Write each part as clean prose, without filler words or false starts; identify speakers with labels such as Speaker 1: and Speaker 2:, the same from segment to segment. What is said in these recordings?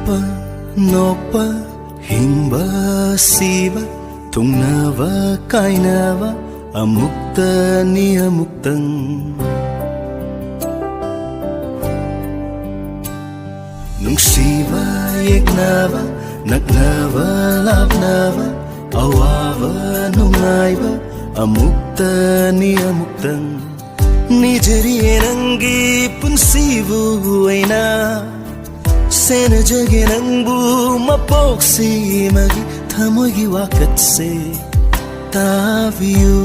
Speaker 1: Kappa nokpa hingba siba thungnaba kainaba amukta ni amuktang nungsiba yeknaba naknaba lapnaba awaba nungaiba amukta ni amuktang nijariye nangi punsibu aina sena jage nangbu mapoksi magi thamogi wakatse taviyo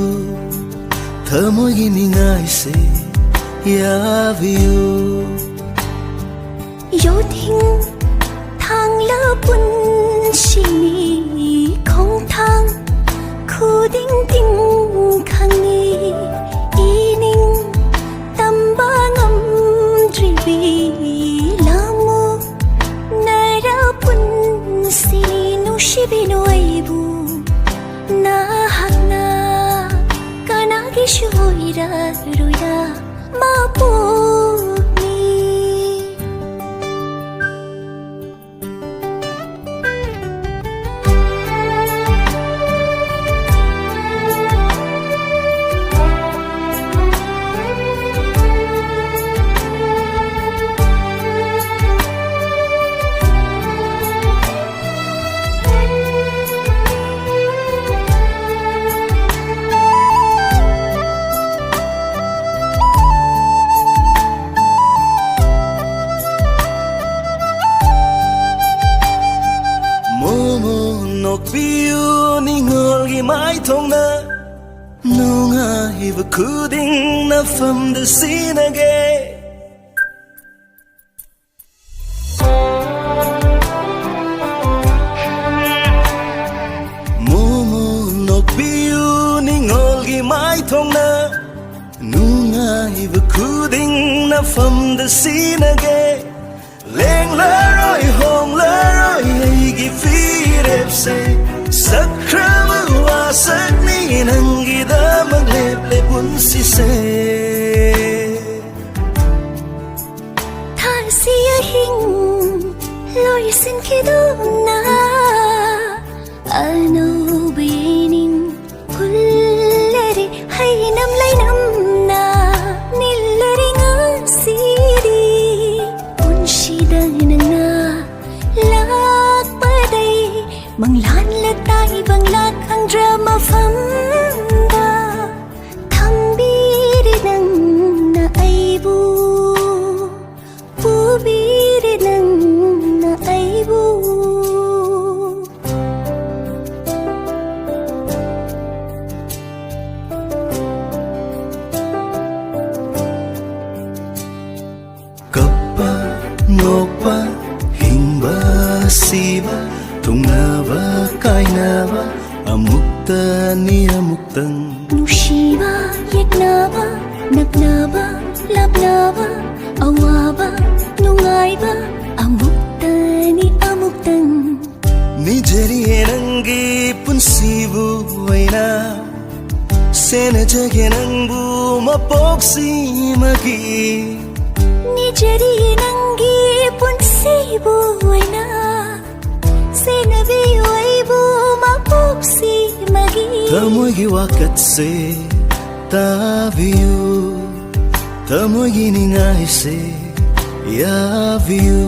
Speaker 1: thamogi ningai se yaviyo
Speaker 2: Yodhing thang la pun shini khong thang khu ding ding khang ni ining tamba ngam tribi lamu nara pun shini nu shibi noibu na hakna kana gi shoira roya ma pu
Speaker 1: Nokbiu ningol gi mai thong na nunga hiv kuding na fam de sinage momo nokbiu ningol gi mai thong na nunga hiv kuding na fam de sinage leng la roi hong la roi gi fi se sakrama wa sakni nangi da maglep le bunsi se
Speaker 2: thar sia hing loi sin kidu na ano bining kulleri hay nam lai nam na nillari nga sidi unshi dang na lak padai manglan la tai bang lak ang drama fam da thambiri nang na aibu pubiri nang na aibu
Speaker 1: kappa nokpa hingba siba thungnaba kainaba amukta ni amuktang
Speaker 2: nushiba yeknaba naknaba lapnaba awaba nungaiba amukta ni amuktang
Speaker 1: nijariye nangi punsibu aina sena jage nangbu mapoksi magi
Speaker 2: nijariye nangi punsibu aina senabi waibu mapoksi magi
Speaker 1: tamogi wakatse taviyo tamogi ningai se yaviyo